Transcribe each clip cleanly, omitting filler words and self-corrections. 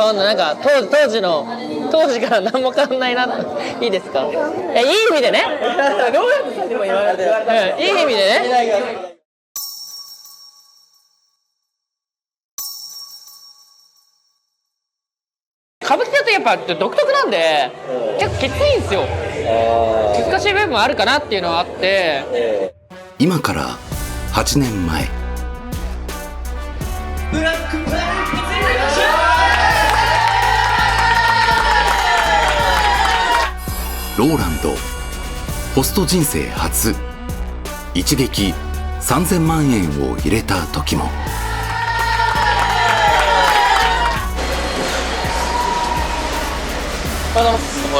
変わんない。なんか当時から何も変わんないな。いいですか？いい意味でね。ローランドさんにも言われた。いい意味でね。歌舞伎だとやっぱ独特なんで結構きついんですよ。難しい部分もあるかなっていうのはあって。今から8年前、ローランドホスト人生初一撃3000万円を入れた時も、おは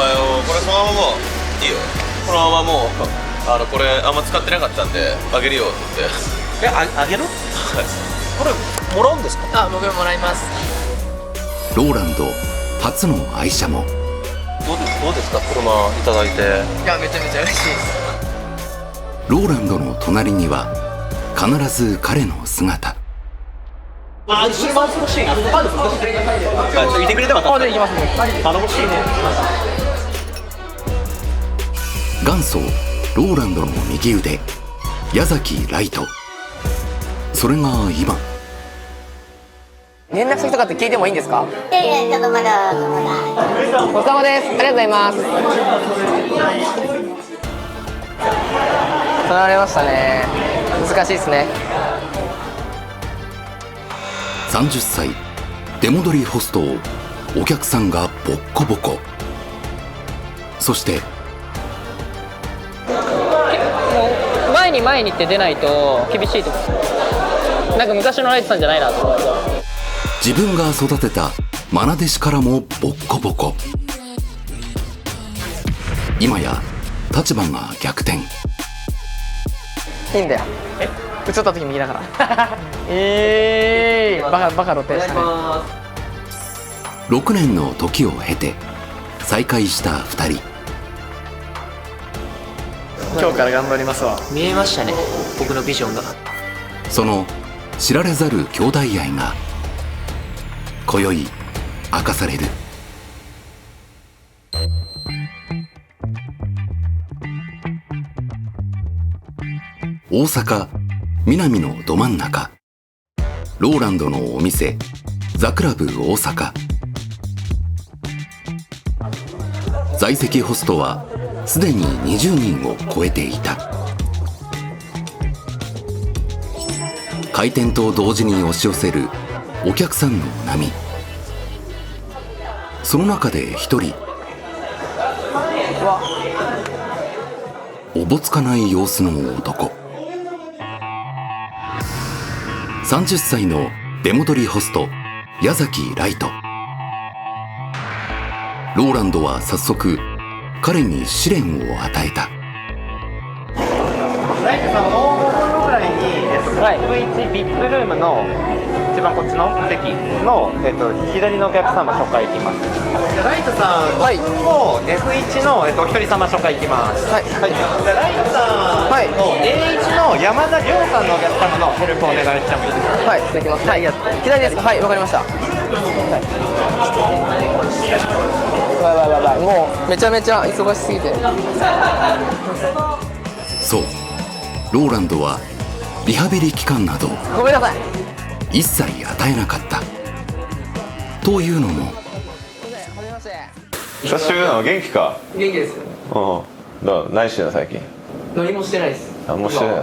よう。これそのままもういいよ。このままもうこれあんま使ってなかったんであげるよって言って。あげる？これもらうんですか？あ、僕もらいます。ローランド初の愛車も。どうですか？車いただいて。いや、めちゃめちゃ嬉しいです。ローランドの隣には必ず彼の姿。一緒に回ってほしいな。いてくれてもらった。いきますね。頼もしいね。元祖ローランドの右腕矢崎ライト。それが今。連絡先とかって聞いてもいいんですか？いやいや、ちょっとまだ。お疲れ様です。ありがとうございます。取られましたね。難しいですね。30歳出戻りホストをお客さんがボッコボコ。そしてもう前にって出ないと厳しいと思う。なんか昔のライトさんじゃないなと思って。自分が育てた愛弟子からもボッコボコ。今や立場が逆転。いいんだよ。映った時右だから。バカ露呈したね。6年の時を経て再会した2人。今日から頑張りますわ。見えましたね、僕のビジョンが。その知られざる兄弟愛が今宵明かされる。大阪南のど真ん中、ローランドのお店ザクラブ大阪。在籍ホストはすでに20人を超えていた。開店と同時に押し寄せるお客さんの波。その中で一人おぼつかない様子の男。30歳の出戻りホスト矢崎ライト。ローランドは早速彼に試練を与えた。ライトさん、大物ぐらいに F1 ビップルームの一番こっちの席の、左のお客様初回行きます。ライトさん、もう F1 の、お一人様初回行きます。はい。ライトさんの A1 の山田亮さんのお客様のヘルプお願いしてもいいですか？はい、できます。はい、左ですか？はい、わかりました。はい。もうめちゃめちゃ忙しすぎて。そう、ローランドはリハビリ期間などごめんなさい。一切与えなかった。というのも、久しぶりなの？元気か？元気です。何してんの最近？何もしてないです。何もしてない。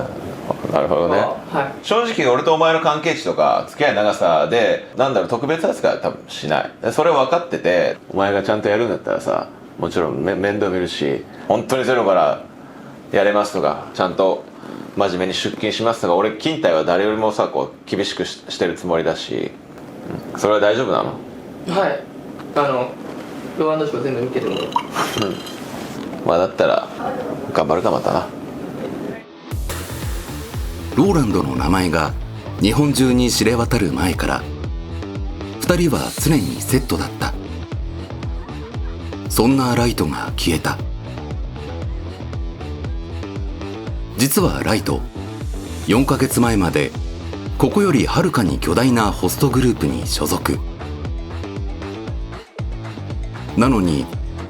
なるほどね。はい。正直俺とお前の関係値とか付き合い長さで特別扱いは多分しない。それ分かってて、お前がちゃんとやるんだったらさ、もちろん面倒見るし、本当にゼロからやれますとか、ちゃんと真面目に出勤しますとか、俺勤怠は誰よりもさこう厳しくしてるつもりだし、それは大丈夫なの？はい。ロー&ショー全部見てるんで。まあだったら頑張るかまたな。ローランドの名前が日本中に知れ渡る前から2人は常にセットだった。そんなライトが消えた。実はライト、4ヶ月前までここよりはるかに巨大なホストグループに所属。なのに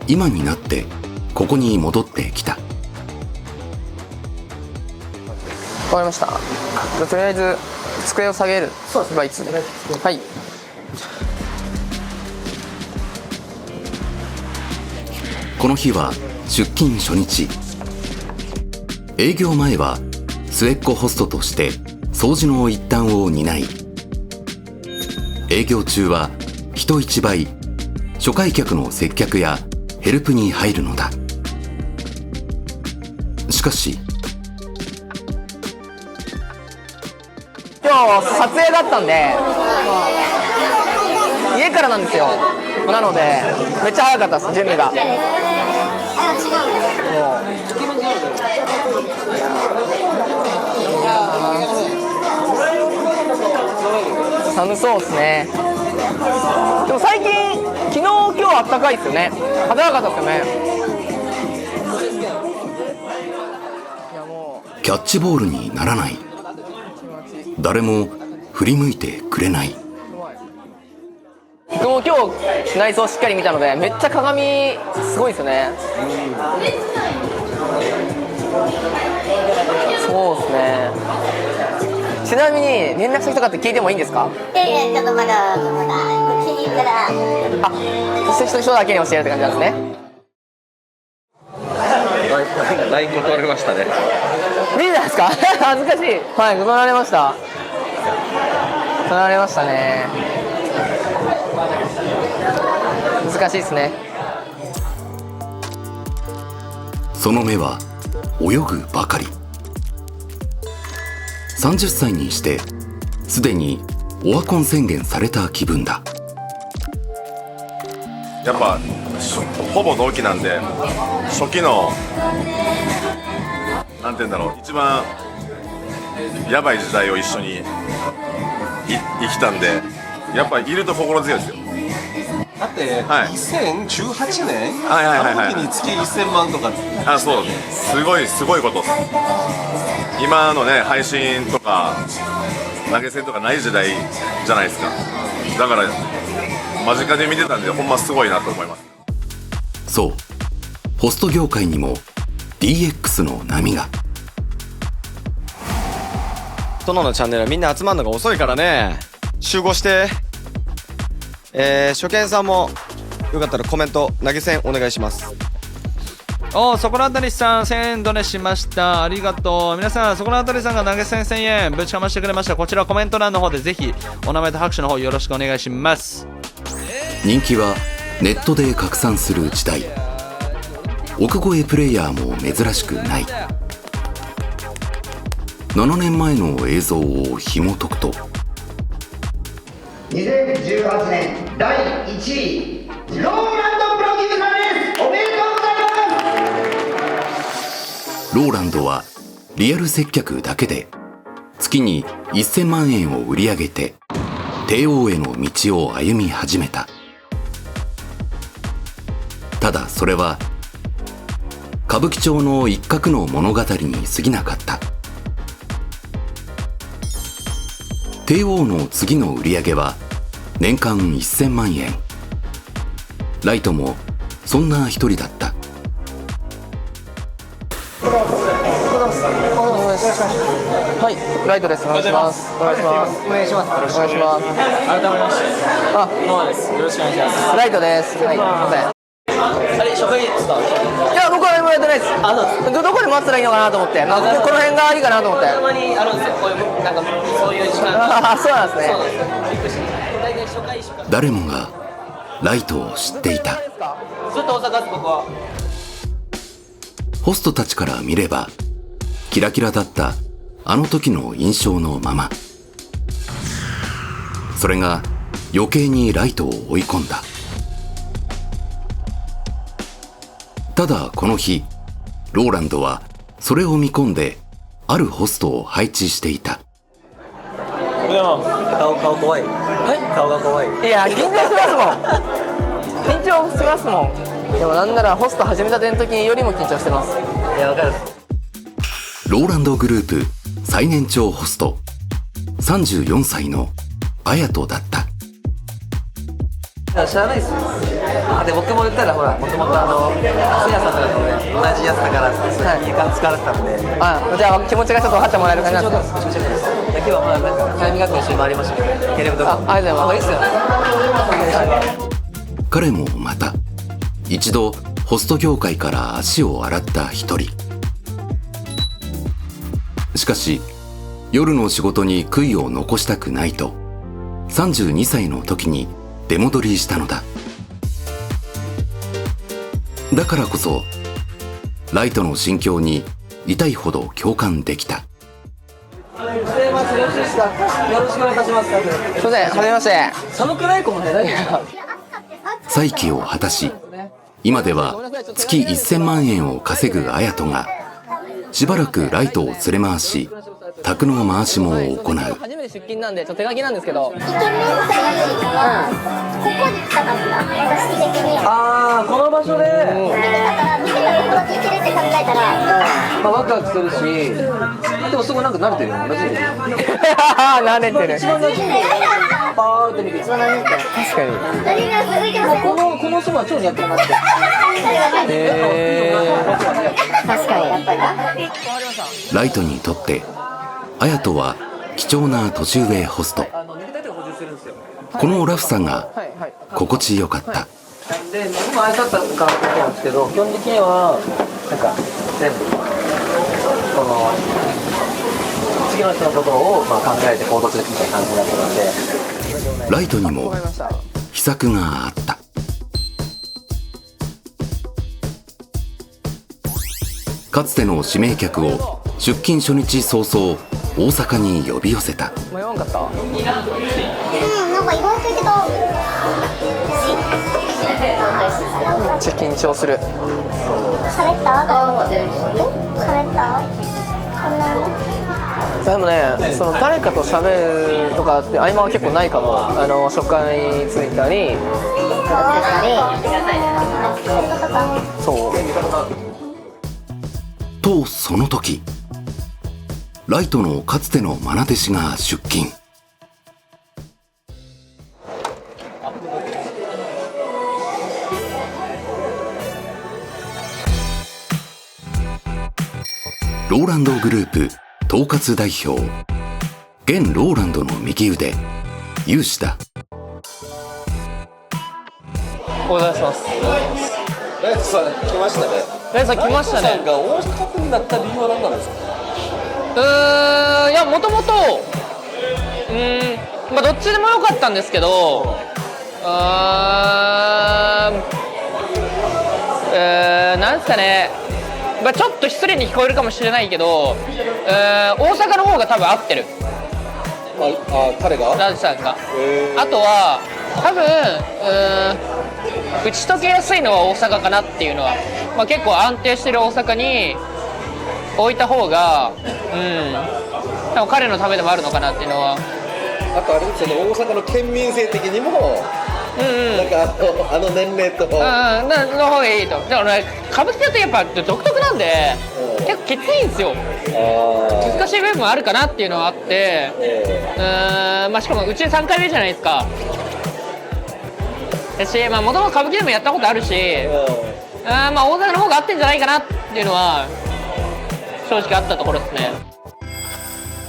今になってここに戻ってきた。わかりました。とりあえず机を下げる。そうです。いつで。はい。この日は出勤初日。営業前は末っ子ホストとして掃除の一端を担い、営業中は人一倍初回客の接客やヘルプに入るのだ。しかし今日撮影だったんで家からなんですよ。なのでめっちゃ早かったです、準備が。寒そうですね。でも最近昨日今日あったかいですよね。暖かかったですよね。キャッチボールにならない。誰も振り向いてくれない。僕も今日内装しっかり見たのでめっちゃ鏡すごいですよね。そうですね。ちなみに連絡先とかって聞いてもいいんですか？いやいや、ちょっとまだうちに行ったら。あ、そして人だけに教えるって感じなんですね。LINE 断られましたね。いいじゃないですか。恥ずかしい。はい、断られました。断られましたね。難しいですね。その目は泳ぐばかり。30歳にしてすでにオワコン宣言された気分だ。やっぱほぼ同期なんで、初期のなんて言うんだろう、一番やばい時代を一緒に生きたんで、やっぱいると心強いですよ。だって2018年、はいはいはいはい、あの時に月1000万とか。あ、そう、すごいこと。今のね、配信とか投げ銭とかない時代じゃないですか。だから間近で見てたんで、ほんますごいなと思います。そう、ホスト業界にも DX の波が。殿のチャンネルはみんな集まるのが遅いからね、集合して。初見さんもよかったらコメント投げ銭お願いします。そこらあたりさん1000円ドネしました。ありがとう。皆さん、そこらあたりさんが投げ銭1000円ぶちかましてくれました。こちらコメント欄の方でぜひお名前と拍手の方よろしくお願いします。人気はネットで拡散する時代。奥越えプレイヤーも珍しくない。7年前の映像を紐解くと、2018年第1位ローランドプロデューサーです。おめでとうございます。ローランドはリアル接客だけで月に1000万円を売り上げて帝王への道を歩み始めた。ただそれは歌舞伎町の一角の物語に過ぎなかった。帝王の次の売り上げは年間1000万円。ライトもそんな一人だった。はい、ライトです。お願いします。お願いします。お願いします。お願いします。改めまして。ノアです。よろしくお願いします。ライトです。はい、すみません。あれ、初回ですか？いや、僕は何もやってないです。どこで待ったらいいのかなと思って、この辺がいいかなと思って。たまにあるんですよ。こういうなんかそういう時間。あ、そうなんですね。誰もがライトを知っていた。ずっと大阪です、僕は。ホストたちから見ればキラキラだったあの時の印象のまま。それが余計にライトを追い込んだ。ただこの日ローランドはそれを見込んであるホストを配置していた。顔怖い。顔が怖い。いや、緊張しますもん。緊張しますもん。でもなんならホスト始めたての時よりも緊張してます。いや、わかる。ローランドグループ最年長ホスト34歳の綾人だった。知らないっすよ。で僕も言ったらほらもともとせいやさんとかとね同じやつだから時間使われてたんで、じゃあ気持ちがちょっと分かってもらえるかな。今日はまあなんか早見学校一緒に回りましたけど、テレビとかありがとうございます。いいっすよね。彼もまた一度ホスト業界から足を洗った一人。しかし夜の仕事に悔いを残したくないと32歳の時に出戻りしたのだ。だからこそライトの心境に痛いほど共感できた。よろしくお願いいたします。すいません、はじめまして。寒くない子もね、大丈夫。再起を果たし、今では月1000万円を稼ぐ綾人がしばらくライトを連れ回し、宅の回しも行う。初めて出勤なんでちょっと手書きなんですけど、イケメンさんがここに来たかった、私的に。ああこの場所で見てたらここに行けるって考えたら、ワクワクするし、でもそこなんか慣れてるよ。慣れてる。一番慣れてる。パーって見て一番慣れてる。確かに。何が続いてます。このそば超似合ってるなって。確かにやっぱり。ライトにとって綾人は貴重な年上ホスト。このラフさが心地よかった。で僕も挨拶から来たんですけど、基本的にはなんか全部この次の人のことを考えて行動するみたいな感じになってたんで。ライトにも秘策があった。かつての指名客を出勤初日早々大阪に呼び寄せた。迷わんかった？なんか意外といけた。めっちゃ緊張する。喋ったでもね、その誰かと喋るとかって合間は結構ないかも。初回に着いたり、そうとその時、ライトのかつての愛弟子が出勤。ローランドグループ統括代表、現ローランドの右腕、有志だ。お願いします。ライトさん来ましたね。ライトさん来ましたね。ライトさんが大阪になった理由は何なんですか？いや、もともとどっちでもよかったんですけど、なんですかね、ちょっと失礼に聞こえるかもしれないけど、大阪の方が多分合ってる。彼が？ライトさんが。あとは多分打ち解けやすいのは大阪かなっていうのは、結構安定してる大阪に置いた方が、多分彼のためでもあるのかなっていうのは。あとあれですよね、大阪の県民性的にも、なんかあの年齢と、の方がいいと。だからね、歌舞伎だとやっぱ独特なんで、結構きついんですよ。難しい部分もあるかなっていうのはあって、しかもうち3回目じゃないですか。もともと歌舞伎でもやったことあるし、大阪の方が合ってんじゃないかなっていうのは正直あったところですね。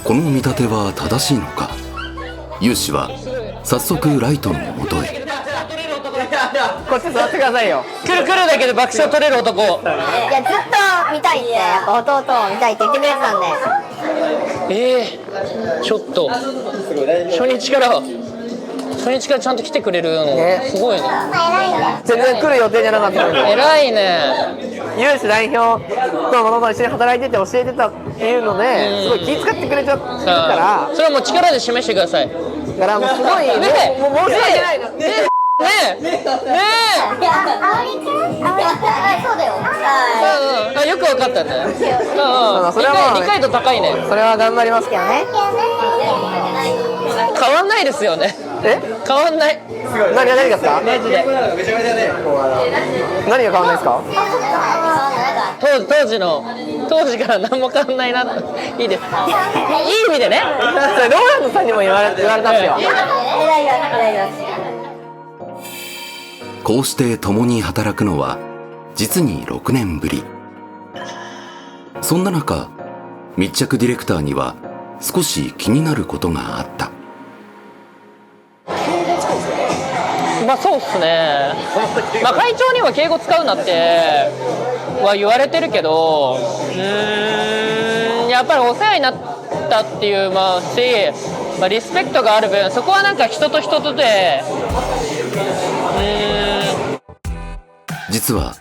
この見立ては正しいのか。有志は早速ライトのもとへ。こっち座ってくださいよ。来るだけで爆笑取れる男。いや、ずっと見たいって、やっぱ弟を見たいって言ってくれてたんで。ちょっと初日からちゃんと来てくれるのすごいね。全然来る予定じゃなかったのに。偉いね。有志代表とものと一緒に働いてて教えてたっていうので、すごい気遣ってくれちゃってるから、それはもう力で示してください。だからもうすごいもう申し訳ないの。ねえ。いや、あおりくんそうだよ。よく分かったね。それは理解度高いね。それは頑張りますけどね。変わんないですよね。変わんない。何がですか？マジで。何が変わんないですか？当時から何も変わんないな。いいです。いい意味でね。それローランドさんにも言われたんですよ。こうして共に働くのは実に6年ぶり。そんな中、密着ディレクターには少し気になることがあった。まあそうっすね、まあ、会長には敬語使うなっては言われてるけど、やっぱりお世話になったっていう、まあリスペクトがある分、そこはなんか人と人とで、実は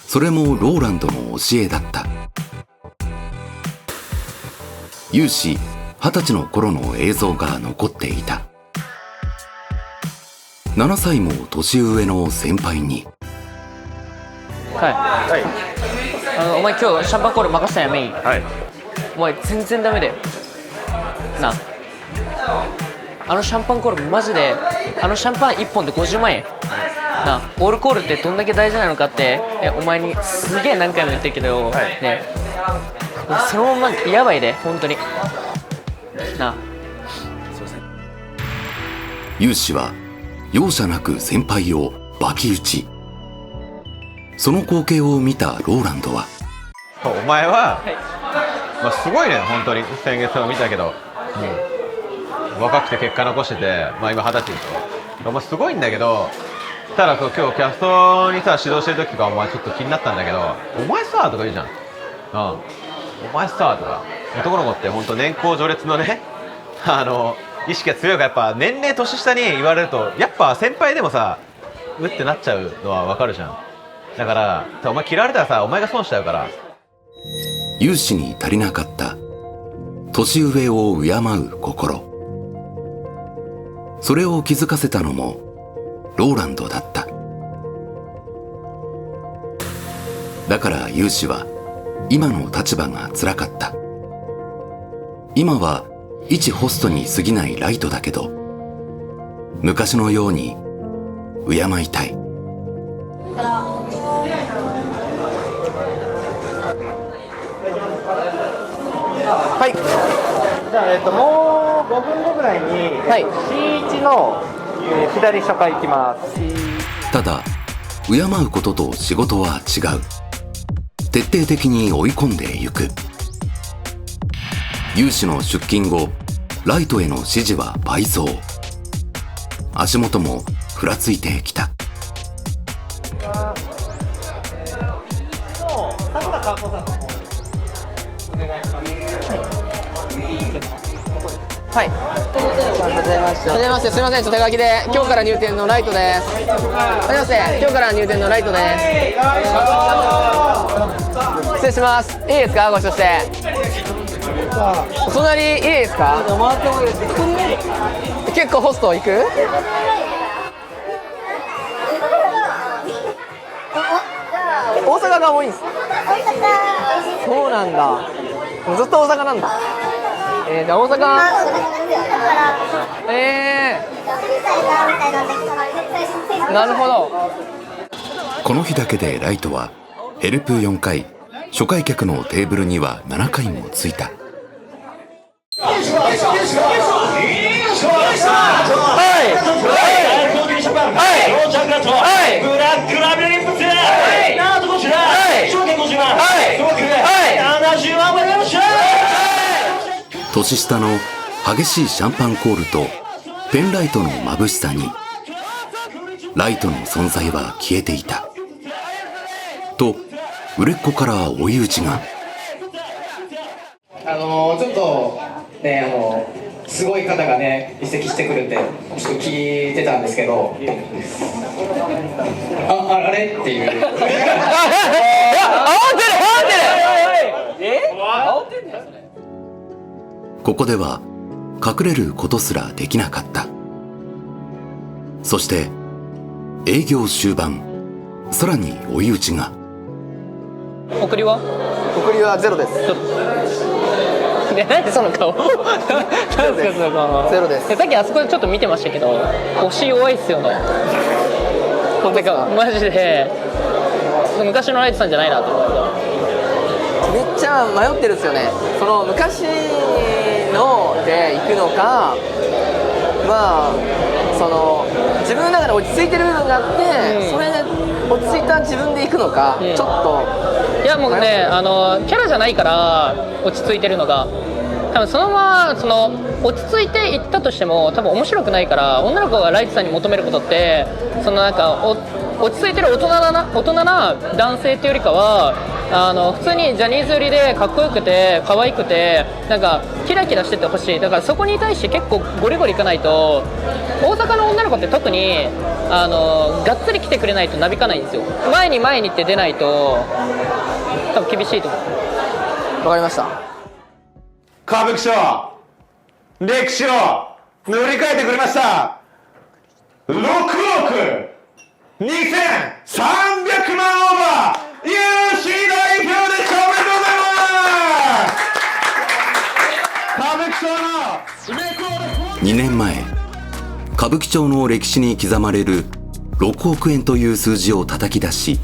それもローランドの教えだった。有志20歳の頃の映像が残っていた。7歳も年上の先輩に、お前今日シャンパンコール任せたんやメイン、お前全然ダメだよな。あのシャンパンコールマジで、あのシャンパン1本で50万円な。オールコールってどんだけ大事なのかってお前にすげえ何回も言ってるけど、ね、そのままやばいで本当にな。有志は容赦なく先輩をバキ打ち。その光景を見たローランドは、お前は、まあ、すごいね本当に。先月も見たけど、若くて結果残してて、まあ、今20歳でしょ。お前すごいんだけど、ただ今日キャストにさ指導してる時とかお前ちょっと気になったんだけど、お前さとか言うじゃん。お前さとか、男の子って本当年功序列のね意識が強いから、やっぱ年齢年下に言われるとやっぱ先輩でもさうってなっちゃうのはわかるじゃん。だからお前嫌われたらさお前が損しちゃうから。有志に足りなかった年上を敬う心。それを気づかせたのもローランドだった。だから有志は今の立場が辛かった。今は一ホストに過ぎないライトだけど、昔のように敬いたい。はい。じゃあ、もう5分後ぐらいに、C1 の、左初回行きます。ただ、敬うことと仕事は違う。徹底的に追い込んでゆく。有志の出勤後、ライトへの指示は倍増。足元もふらついてきた。はい。はじめまして、すみません、ちょっと手書きで、今日から入店のライトです。はじめまして、今日から入店のライトです。失礼します。いいですか、ご一緒して。お隣いいですか。結構ホスト行く？大阪が多いんです。そうなんだ。ずっと大阪なんだ。じゃあ大阪。なるほど。この日だけでライトはヘルプ4回、初回客のテーブルには7回もついた。年下の激しいシャンパンコールとペンライトの眩しさにライトの存在は消えていた。と売れっ子から追い打ちが。ちょっとね、すごい方がね移籍してくるってちょっと聞いてたんですけど、あれっていう。煽ってる。ここでは隠れることすらできなかった。そして営業終盤、さらに追い打ちが。送りはゼロです。なんでその顔。なんですかその顔。ゼロです。さっきあそこでちょっと見てましたけど、腰弱いっすよね。てかマジで昔のライトさんじゃないなと思って。めっちゃ迷ってるんですよね。その昔ので行くのか、まあその自分の中で落ち着いてる部分があって、そは自分で行くのか、ちょっといやもうねキャラじゃないから落ち着いてるのが、多分そのまま落ち着いていったとしても多分面白くないから、女の子がライトさんに求めることってなんか落ち着いてる大人な男性っていうよりかは普通にジャニーズ売りでかっこよくて可愛くてなんかキラキラしててほしい。だからそこに対して結構ゴリゴリいかないと、大阪の女の子って特にがっつり来てくれないとなびかないんですよ。前にって出ないと多分厳しいと思う。わかりました。歌舞伎町歴史を塗り替えてくれました6億2300万オーバー有志代表でしょ。おめでとうございます。歌舞伎町のレコード2年前、歌舞伎町の歴史に刻まれる6億円という数字を叩き出し、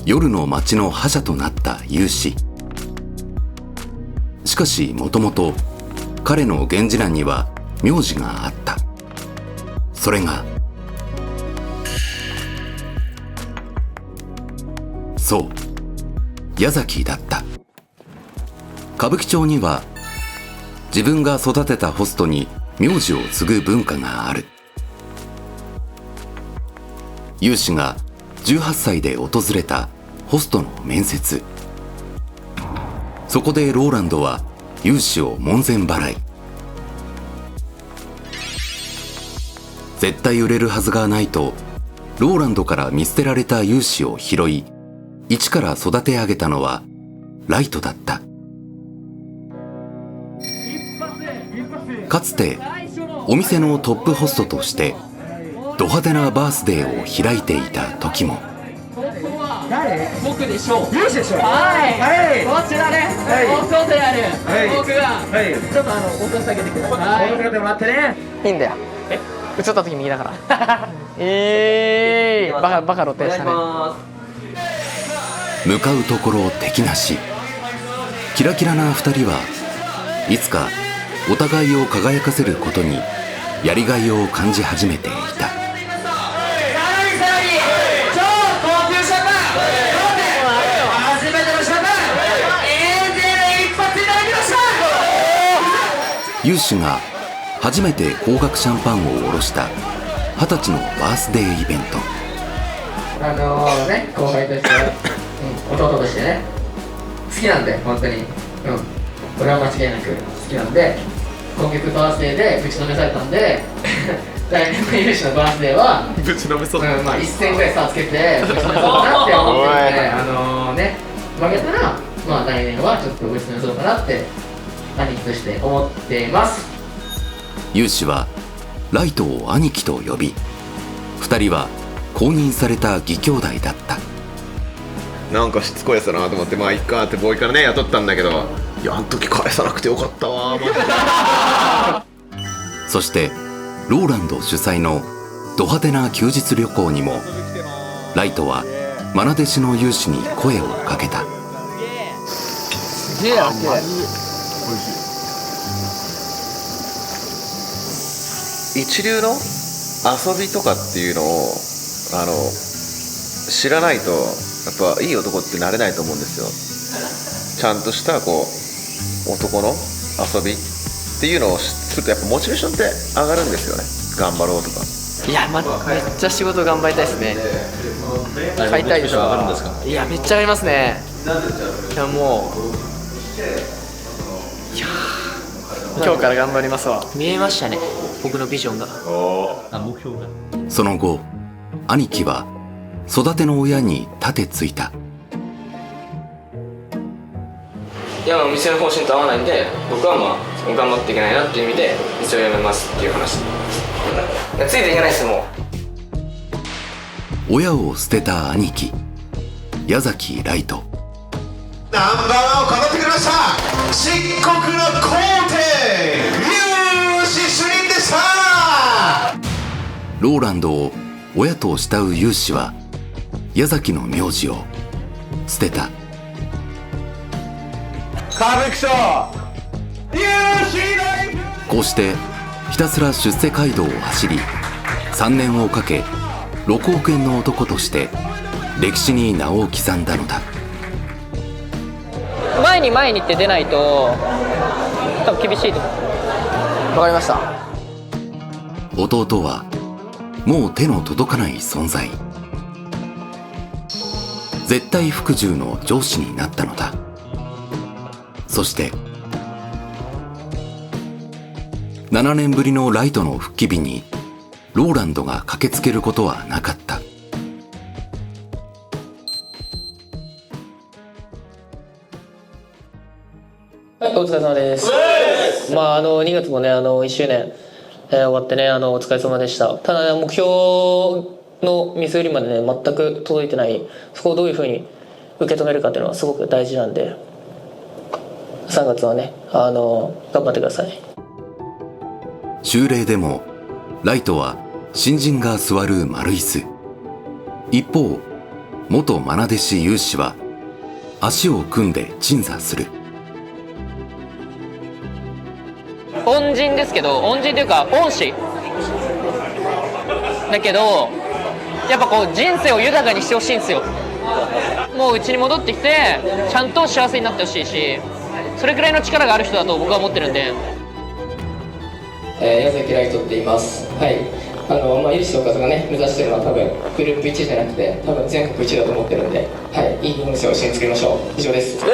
夜の街の覇者となった有志。しかしもともと彼の源氏欄には名字があった。それがそう矢崎だった。歌舞伎町には自分が育てたホストに名字を継ぐ文化がある。有志が18歳で訪れたホストの面接。そこでローランドは有志を門前払い。絶対売れるはずがないとローランドから見捨てられた有志を拾い、一から育て上げたのはライトだった。かつてお店のトップホストとしてド派手なバースデーを開いていた時も、僕でしょう。有志でしょ。はい、こちらね、僕である、僕がちょっと落としてあげてください。落としてもらってね。いいんだよ。映った時右だから。バカ露呈したね。向かうところ敵なし。キラキラな2人はいつかお互いを輝かせることにやりがいを感じ始めていた。有志が初めて高額シャンパンを下ろした20歳のバースデーイベント。後輩として、弟としてね、好きなんで本当に、これは間違いなく好きなんで、今月バースデーでぶちのめされたんで来年の有志のバースデーはぶちのめそう、一戦ぐらい差をつけてぶちのめそうかなって思ってるんで、負けたら来年はちょっとぶちのめそうかなって兄貴として思っています。有志はライトを兄貴と呼び、2人は公認された義兄弟だった。なんかしつこいやつだなと思って、まあいっかってボーイからね雇ったんだけど、いやあの時返さなくてよかったわマジで。そしてローランド主催のド派手な休日旅行にもライトは愛弟子の有志に声をかけた。すげえや一流の遊びとかっていうのを知らないとやっぱいい男ってなれないと思うんですよ。ちゃんとした男の遊びっていうのをするとやっぱモチベーションって上がるんですよね。頑張ろうとか。いや、めっちゃ仕事頑張りたいですね。買いたいでしょ。いや、めっちゃありますね。いや、もう今日から頑張りますわ。見えましたね、僕のビジョンが。その後兄貴は育ての親に盾ついた。いや、お店の方針と合わないんで、僕は頑張っていけないなっていう意味で店を辞めますっていう話。ついていけないですもう。親を捨てた兄貴矢崎ライト。ナンバーワンを飾ってくれました。漆黒の皇帝有志主任でした。ローランドを親と慕う有志は矢崎の名字を捨てた。歌舞伎町有志代表。こうしてひたすら出世街道を走り3年をかけ6億円の男として歴史に名を刻んだのだ。前にって出ないと多分厳しいと思う。わかりました。弟はもう手の届かない存在、絶対服従の上司になったのだ。そして7年ぶりのライトの復帰日にローランドが駆けつけることはなかった。はい、お疲れ様です。2月もね、1周年、終わってね、お疲れ様でした。ただ、目標のミス売りまでね、全く届いてない、そこをどういうふうに受け止めるかっていうのはすごく大事なんで、3月はね、頑張ってください。修例でもライトは新人が座る丸椅子、一方元愛弟子有志は足を組んで鎮座する。恩人ですけど、恩人というか恩師だけど、やっぱこう人生を豊かにしてほしいんですよ。もううちに戻ってきてちゃんと幸せになってほしいし、それくらいの力がある人だと僕は思ってるんで。矢崎ライトって言います。はい。有志の方がね、目指してるのは多分グループ1じゃなくて、多分全国1だと思ってるんで、はい、いい日本生を一緒に作りましょう。以上です。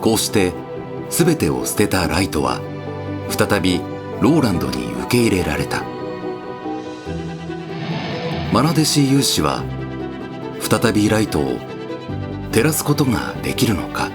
こうして全てを捨てたライトは再びローランドに受け入れられた。愛弟子有志は再びライトを照らすことができるのか。